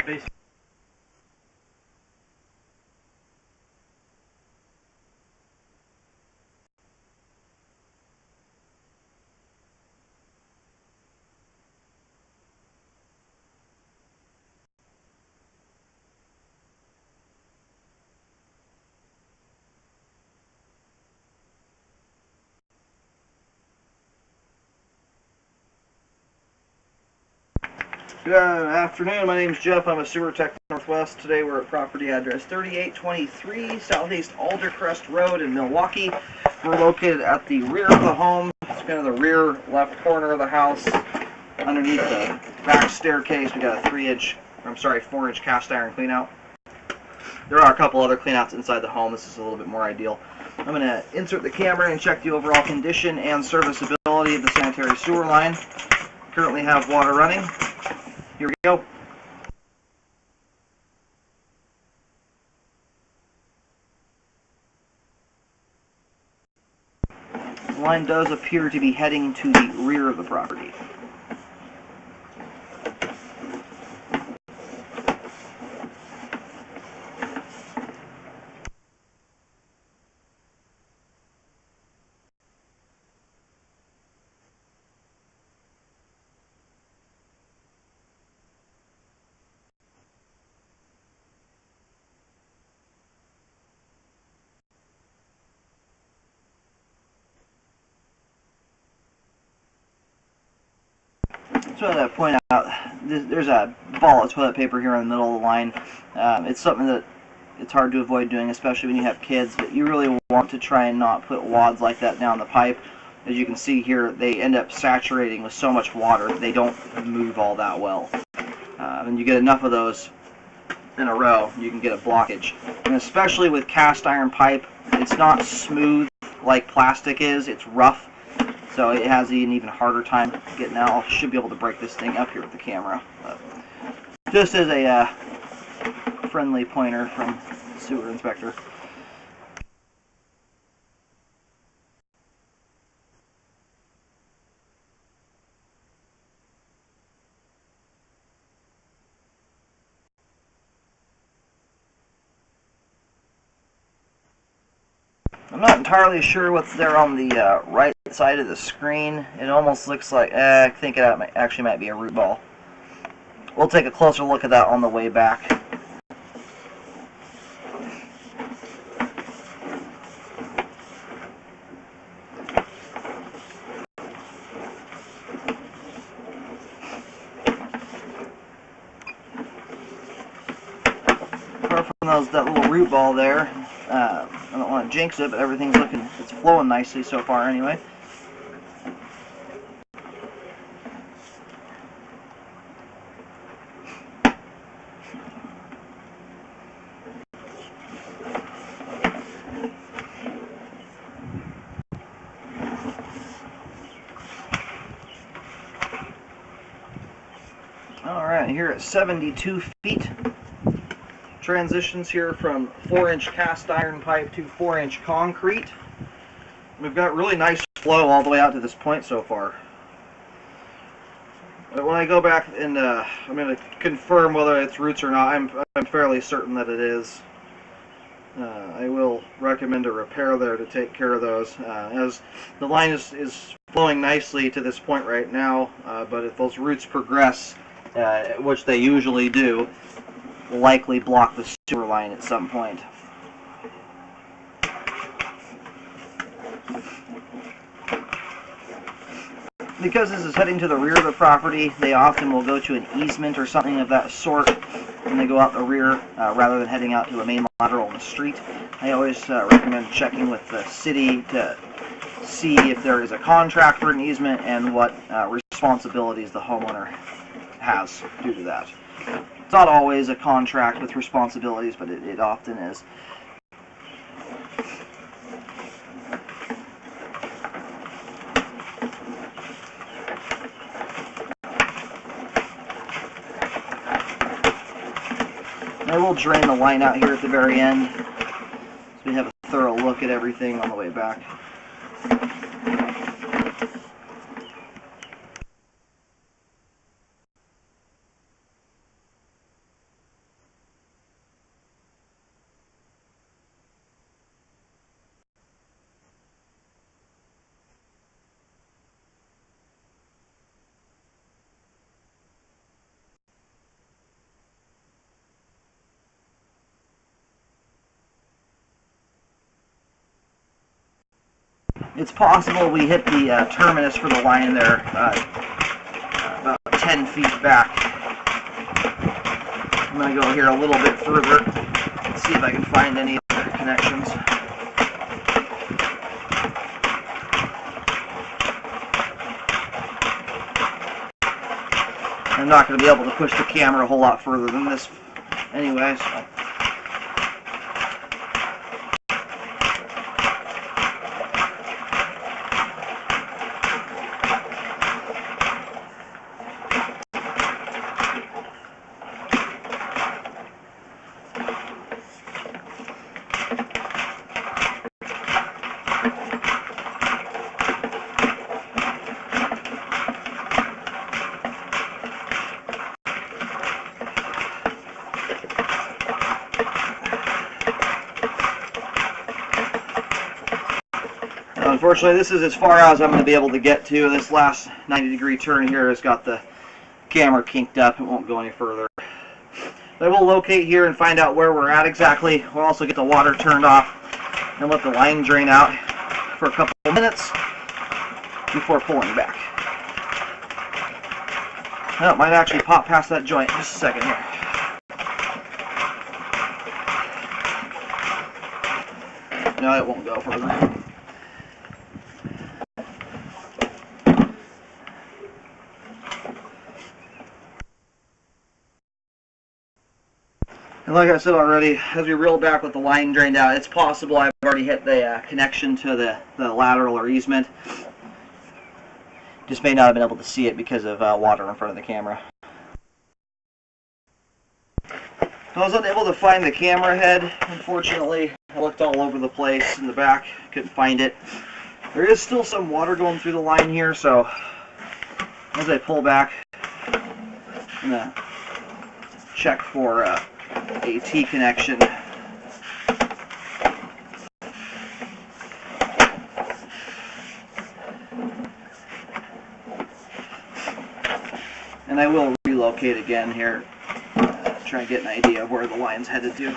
basically. Good afternoon, my name is Jeff. I'm a sewer tech Northwest. Today we're at property address 3823 Southeast Aldercrest Road in Milwaukee. We're located at the rear of the home. It's kind of the rear left corner of the house. Underneath the back staircase, we got a 4-inch cast iron cleanout. There are a couple other cleanouts inside the home. This is a little bit more ideal. I'm going to insert the camera and check the overall condition and serviceability of the sanitary sewer line. Currently have water running. Here we go. The line does appear to be heading to the rear of the property. Just wanted to point out, there's a ball of toilet paper here in the middle of the line. It's something that it's hard to avoid doing, especially when you have kids, but you really want to try and not put wads like that down the pipe. As you can see here, they end up saturating with so much water, they don't move all that well. And you get enough of those in a row, you can get a blockage. And especially with cast iron pipe, it's not smooth like plastic is, it's rough. So it has an even harder time getting out. I should be able to break this thing up here with the camera. But just as a friendly pointer from the sewer inspector. I'm not entirely sure what's there on the right side of the screen. It almost looks like, I think it actually might be a root ball. We'll take a closer look at that on the way back. Apart from that little root ball there, I don't want to jinx it, but everything's it's flowing nicely so far anyway. Alright, here at 72 feet. Transitions here from 4-inch cast iron pipe to 4-inch concrete. We've got really nice flow all the way out to this point so far. But when I go back and I'm going to confirm whether it's roots or not, I'm fairly certain that it is. I will recommend a repair there to take care of those, as the line is flowing nicely to this point right now, but if those roots progress, which they usually do, will likely block the sewer line at some point. Because this is heading to the rear of the property, they often will go to an easement or something of that sort when they go out the rear, rather than heading out to a main lateral in the street. I always recommend checking with the city to see if there is a contract for an easement and what responsibilities the homeowner has due to that. It's not always a contract with responsibilities, but it often is. I will drain the line out here at the very end, so we have a thorough look at everything on the way back. It's possible we hit the terminus for the line there about 10 feet back. I'm going to go here a little bit further and see if I can find any other connections. I'm not going to be able to push the camera a whole lot further than this anyway, so. Unfortunately, this is as far as I'm going to be able to get to. This last 90-degree turn here has got the camera kinked up. It won't go any further. But we'll locate here and find out where we're at exactly. We'll also get the water turned off and let the line drain out for a couple of minutes before pulling back. Well, it might actually pop past that joint. Just a second here. No, it won't go further. And like I said already, as we reel back with the line drained out, it's possible I've already hit the connection to the lateral or easement. Just may not have been able to see it because of water in front of the camera. I was unable to find the camera head, unfortunately. I looked all over the place in the back, couldn't find it. There is still some water going through the line here, so as I pull back, I'm going to check for a T connection. And I will relocate again here, try and get an idea of where the line's headed to.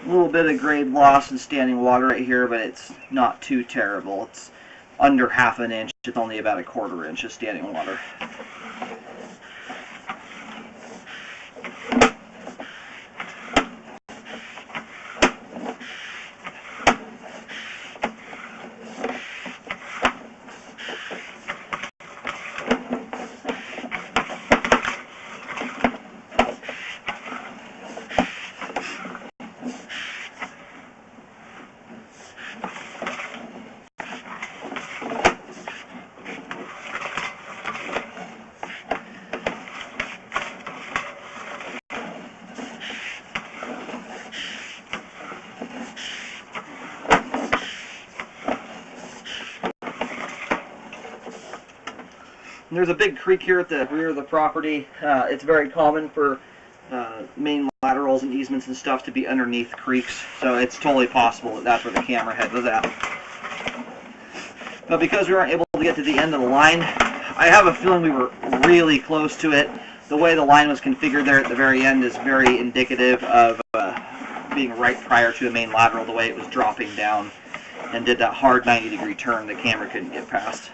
A little bit of grade loss in standing water right here, but it's not too terrible. It's under half an inch. It's only about a quarter inch of standing water. There's a big creek here at the rear of the property. It's very common for main laterals and easements and stuff to be underneath creeks, so it's totally possible that that's where the camera head was at. But because we weren't able to get to the end of the line, I have a feeling we were really close to it. The way the line was configured there at the very end is very indicative of being right prior to a main lateral, the way it was dropping down and did that hard 90-degree turn the camera couldn't get past.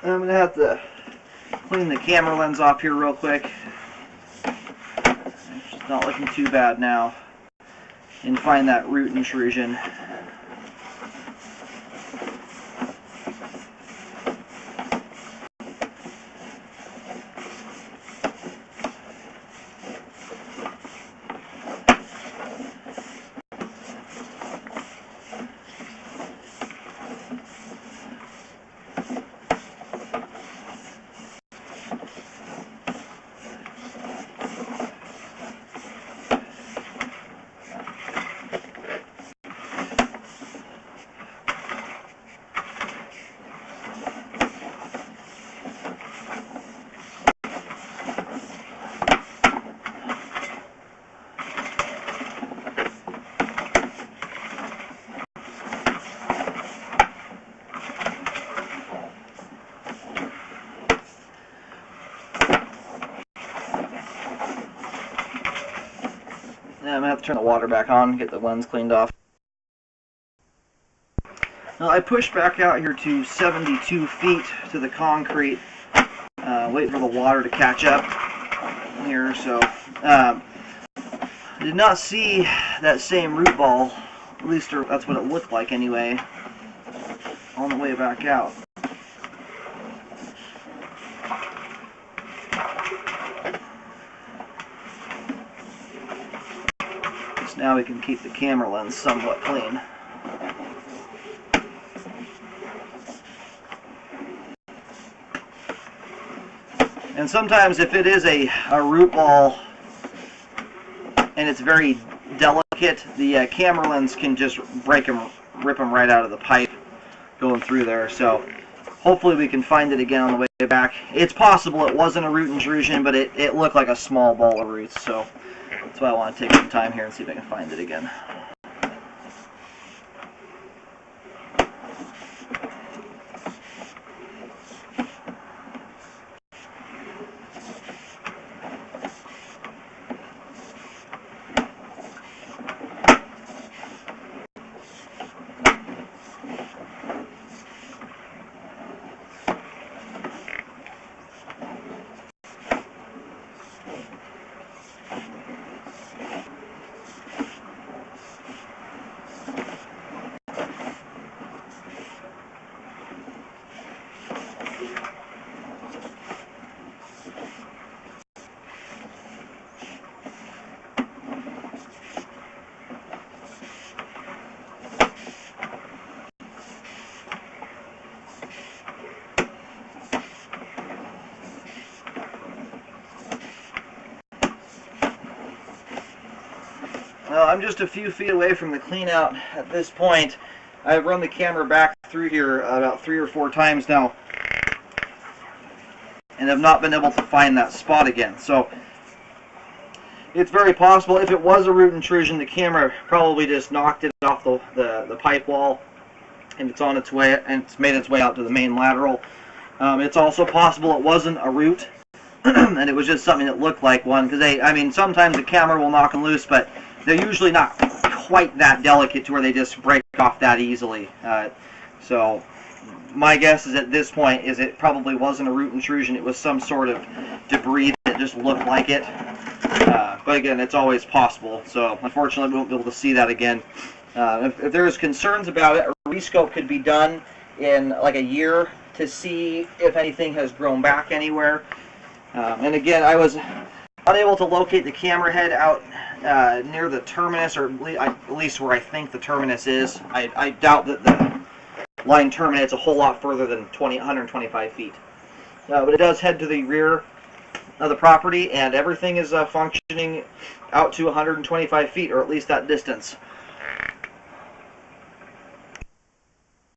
I'm going to have to clean the camera lens off here real quick. It's just not looking too bad now. And find that root intrusion. turn the water back on, get the lens cleaned off. Now, I pushed back out here to 72 feet to the concrete, waiting for the water to catch up here. So, I did not see that same root ball, at least that's what it looked like anyway, on the way back out. So now we can keep the camera lens somewhat clean. And sometimes if it is a root ball and it's very delicate, the camera lens can just rip them right out of the pipe going through there. So hopefully we can find it again on the way back. It's possible it wasn't a root intrusion, but it looked like a small ball of roots. So that's why I want to take some time here and see if I can find it again. Well, I'm just a few feet away from the clean out at this point. I've run the camera back through here about 3 or 4 times now and have not been able to find that spot again. So it's very possible if it was a root intrusion, the camera probably just knocked it off the pipe wall and it's on its way, and it's made its way out to the main lateral. It's also possible it wasn't a root and it was just something that looked like one, because I mean, sometimes the camera will knock them loose, but they're usually not quite that delicate to where they just break off that easily. So my guess is at this point is it probably wasn't a root intrusion. It was some sort of debris that just looked like it. But again, it's always possible. So unfortunately, we won't be able to see that again. If there's concerns about it, a rescope could be done in like a year to see if anything has grown back anywhere. And again, I was unable to locate the camera head out near the terminus, or at least where I think the terminus is. I doubt that the line terminates a whole lot further than 125 feet. But it does head to the rear of the property, and everything is functioning out to 125 feet, or at least that distance.